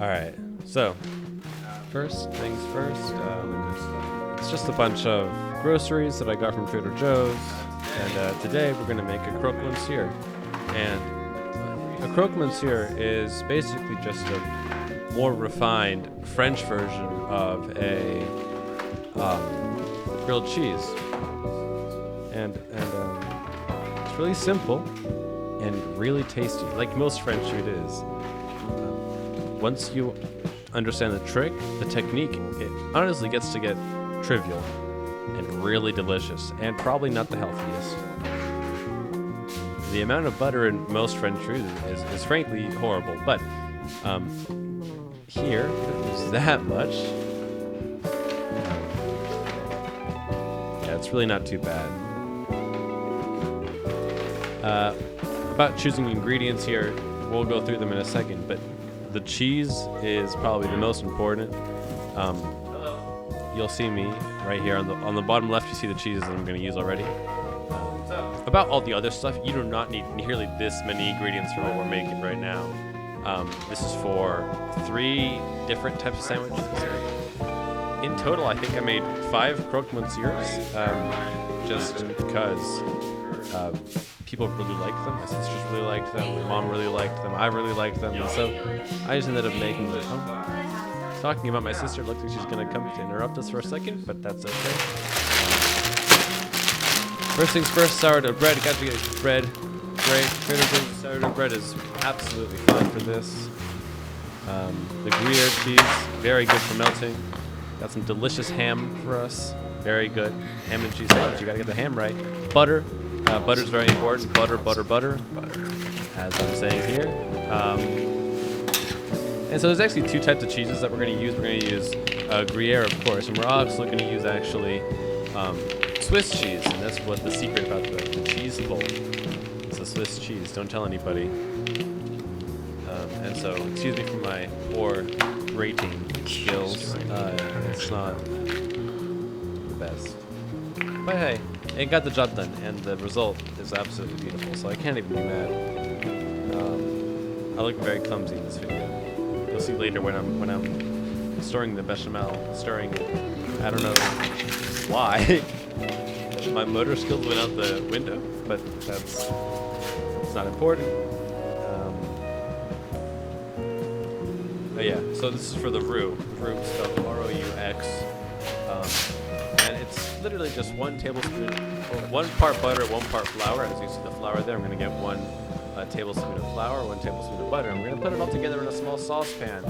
Alright, so first things first, it's just a bunch of groceries that I got from Trader Joe's, and today we're going to make a Croque Monsieur. And a Croque Monsieur is basically just a more refined French version of a grilled cheese. And it's really simple and really tasty, like most French food is. Once you understand the trick, the technique, it honestly gets to get trivial and really delicious, and probably not the healthiest. The amount of butter in most French food is frankly horrible, but here there's that much. Yeah, it's really not too bad. About choosing ingredients here, we'll go through them in a second, but the cheese is probably the most important. You'll see me right here on the bottom left. You see the cheeses that I'm going to use already. About all the other stuff, you do not need nearly this many ingredients for what we're making right now. This is for 3 different types of sandwiches. In total, I think I made 5 Croque Monsieurs, just because people really liked them. My sisters really liked them. My mom really liked them. I really liked them. And so I just ended up making them. Talking about my sister, looks like she's going to come to interrupt us for a second, but that's okay. First things first, sourdough bread. Got to get bread. Great. Trader Joe's sourdough bread is absolutely fine for this. The Gruyere cheese, very good for melting. Got some delicious ham for us. Very good. Ham and cheese sandwich. You got to get the ham right. Butter. Butter's very important. Butter. As I'm saying here. And so there's actually 2 types of cheeses that we're going to use. We're going to use Gruyere, of course, and we're also going to use actually Swiss cheese, and that's what the secret about the cheese bowl. It's the Swiss cheese. Don't tell anybody. And so, excuse me for my poor grating skills. It's not the best. But hey, it got the job done, and the result is absolutely beautiful, so I can't even be mad. I look very clumsy in this video. You'll see later when I'm stirring the bechamel, I don't know why. My motor skills went out the window, but it's not important. But yeah, so this is for the roux. The roux is spelled R-O-U-X. And it's literally just 1 tablespoon, or 1 part butter, 1 part flour. As you see the flour there, I'm going to get 1 tablespoon of flour, 1 tablespoon of butter. And we're going to put it all together in a small saucepan.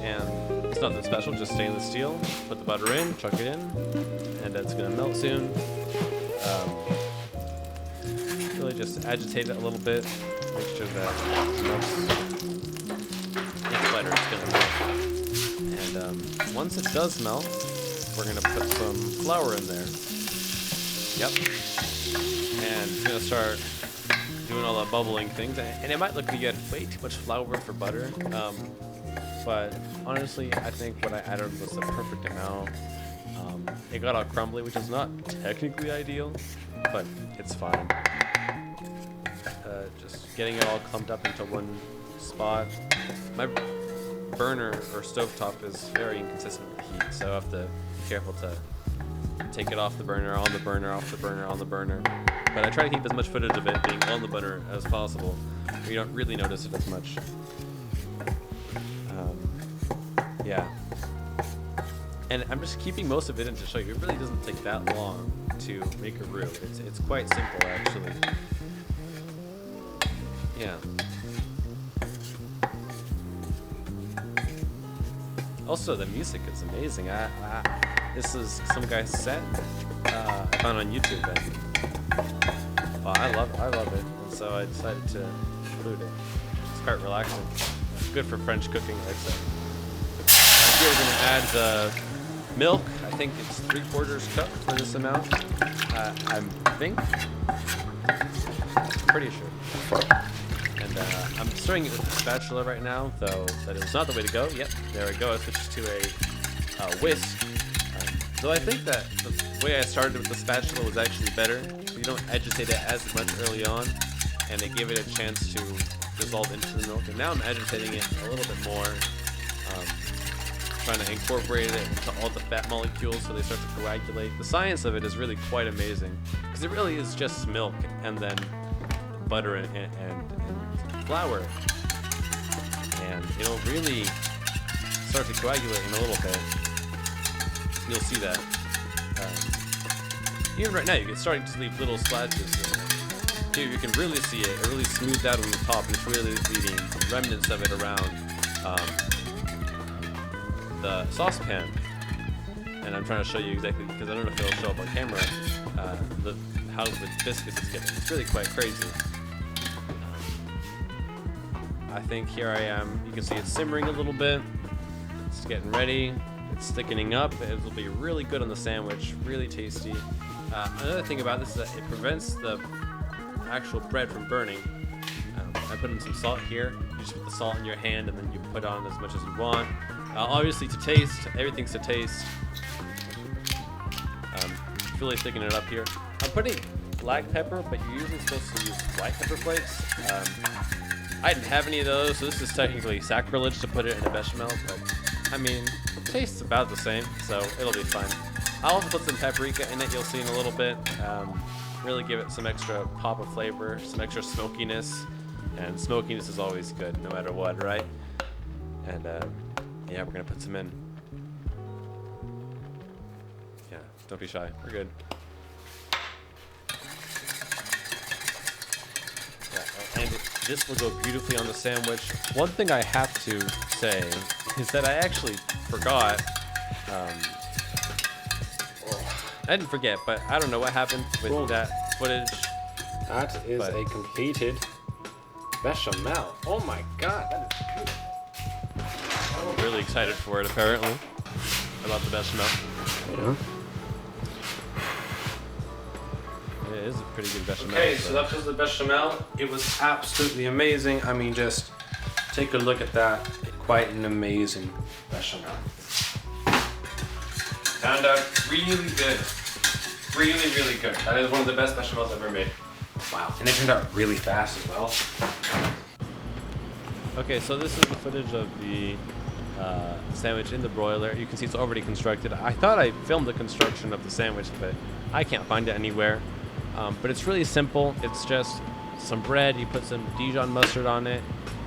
And it's nothing special, just stainless steel. Put the butter in, chuck it in, and it's going to melt soon. Really just agitate it a little bit. Make sure that it melts. It's butter, it's going to melt. And once it does melt, we're going to put some flour in there. Yep. And it's going to start doing all the bubbling things. And it might look like you had way too much flour for butter. But honestly, I think what I added was the perfect amount. It got all crumbly, which is not technically ideal, but it's fine. Just getting it all clumped up into one spot. My burner or stovetop is very inconsistent with heat, so I have to be careful to take it off the burner, on the burner, off the burner, on the burner. But I try to keep as much footage of it being on the burner as possible, where you don't really notice it as much. Yeah. And I'm just keeping most of it in to show you. It really doesn't take that long to make a roux. It's quite simple, actually. Yeah. Also, the music is amazing. This is some guy's set I found on YouTube, and well, I love it, and so I decided to include it. It's quite relaxing. Good for French cooking, I'd say. Here we're gonna add the milk. I think it's 3/4 cup for this amount. I think. Pretty sure. And I'm stirring it with a spatula right now, though that is not the way to go. Yep, there we go. I switched to a whisk. So I think that the way I started with the spatula was actually better. So you don't agitate it as much early on, and it gave it a chance to dissolve into the milk. And now I'm agitating it a little bit more, trying to incorporate it into all the fat molecules so they start to coagulate. The science of it is really quite amazing, because it really is just milk and then butter and flour, and it'll really start to coagulate in a little bit. You'll see that. Even right now, you're starting to leave little splashes. Here, you can really see it. It really smoothed out on the top, and it's really leaving remnants of it around the saucepan. And I'm trying to show you exactly, because I don't know if it'll show up on camera, how the biscuits is getting. It's really quite crazy. I think here I am. You can see it's simmering a little bit. It's getting ready. It's thickening up. It will be really good on the sandwich, really tasty. Another thing about this is that it prevents the actual bread from burning. I put in some salt here. You just put the salt in your hand and then you put on as much as you want. Obviously to taste, everything's to taste. Really thickening it up here. I'm putting black pepper, but you're usually supposed to use white pepper flakes. I didn't have any of those, so this is technically sacrilege to put it in a bechamel, but I mean, it tastes about the same, so it'll be fine. I'll also put some paprika in it, you'll see in a little bit. Really give it some extra pop of flavor, some extra smokiness, and smokiness is always good, no matter what, right? And yeah, we're gonna put some in. Yeah, don't be shy, we're good. Yeah, and this will go beautifully on the sandwich. One thing I have to say is that I actually forgot. I didn't forget, but I don't know what happened with that footage. That is a completed bechamel. Oh my god, that is good. I'm really excited for it, apparently. I love the bechamel. Yeah. It is a pretty good bechamel. Okay, so that was the bechamel. It was absolutely amazing. I mean, just take a look at that. Quite an amazing bechamel. Turned out really good. Really, really good. That is one of the best bechamels I've ever made. Wow. And it turned out really fast as well. Okay, so this is the footage of the sandwich in the broiler. You can see it's already constructed. I thought I filmed the construction of the sandwich, but I can't find it anywhere. But it's really simple. It's just some bread. You put some Dijon mustard on it,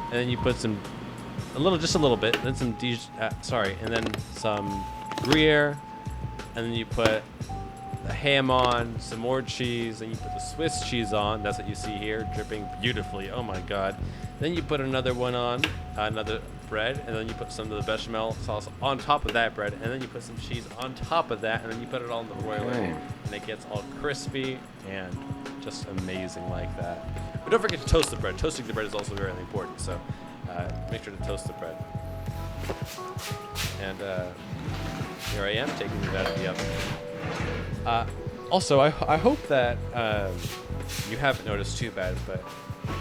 and then you put just a little bit, then some and then some Gruyere, and then you put the ham on, some more cheese, and you put the Swiss cheese on. That's what you see here, dripping beautifully. Oh my God. Then you put another one on, another bread, and then you put some of the bechamel sauce on top of that bread, and then you put some cheese on top of that, and then you put it all in the broiler, and it gets all crispy and just amazing like that. But don't forget to toast the bread. Toasting the bread is also very important, so make sure to toast the bread. And here I am taking it out of the oven. Also, I hope that you haven't noticed too bad, but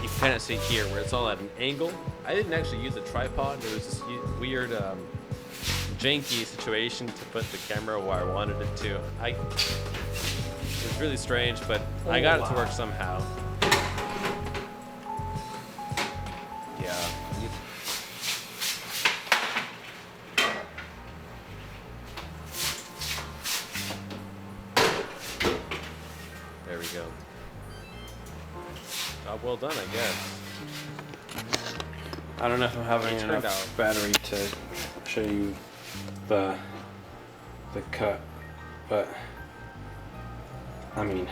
you can kind of see here where it's all at an angle. I didn't actually use a tripod. There was this weird janky situation to put the camera where I wanted it to. It was really strange, but I got it to work somehow. Yeah. There we go. Job well done, I guess. I don't know if I'm having enough battery to show you the cut, but I mean,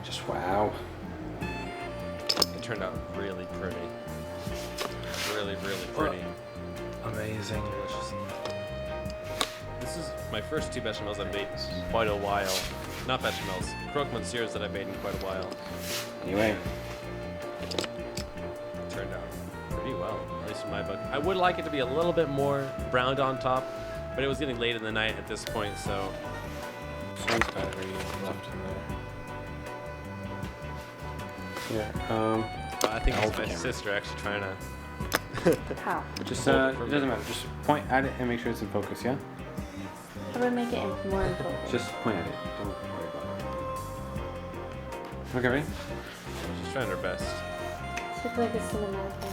just wow. It turned out really pretty. Really, really pretty. Amazing. Delicious. This is my first two bechamels I've made in quite a while. Not bechamels, Croque Monsieurs that I've made in quite a while. Anyway. It turned out pretty well, at least in my book. I would like it to be a little bit more browned on top, but it was getting late in the night at this point, so. Some battery left in there. Yeah. I think it's my sister actually trying to. How? Just it doesn't matter. Just point at it and make sure it's in focus. Yeah. How do I make it more in focus? Just point at it. Don't worry about it. Okay, ready? She's trying her best. It's look like a cinematic thing.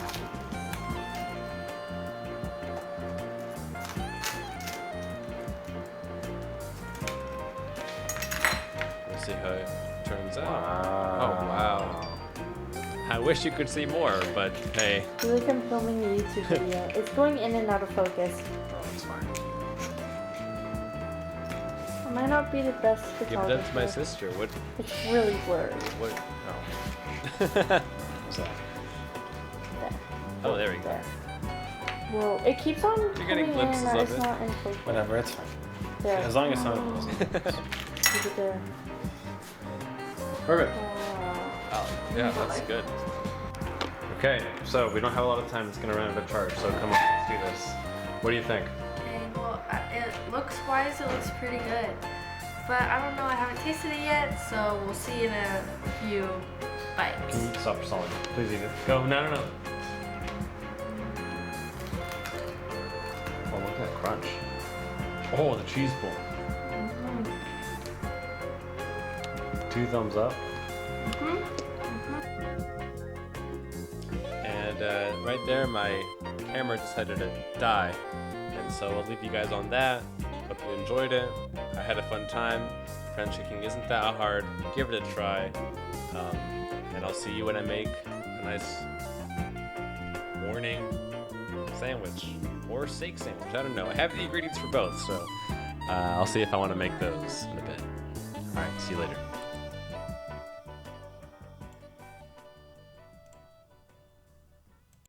We'll see how it turns out. Wow. Oh, wow. I wish you could see more, but hey. I feel like I'm filming a YouTube video. It's going in and out of focus. Oh, it's fine. I might not be the best Give photographer. that to my sister. What? It's really blurry. What? Oh. What's that? There. Oh, there we go. There. Well, it keeps on You're getting coming in glimpses and out. of It's it. not in focus. Whatever, it's fine. There. As long as it's not. Keep it there. Perfect. Oh, yeah, that's good. Okay, so we don't have a lot of time. It's gonna run out of charge. So come on, let's do this. What do you think? Okay, well, it looks-wise, it looks pretty good. But I don't know, I haven't tasted it yet, so we'll see in a few bites. Stop stalling. Please eat it. Go. No. Oh, look at that crunch. Oh, the cheese ball. 2 thumbs up. And right there, my camera decided to die. And so I'll leave you guys on that. Hope you enjoyed it. I had a fun time. French cooking isn't that hard. Give it a try. And I'll see you when I make a nice morning sandwich or steak sandwich. I don't know. I have the ingredients for both, so I'll see if I want to make those in a bit. All right, see you later.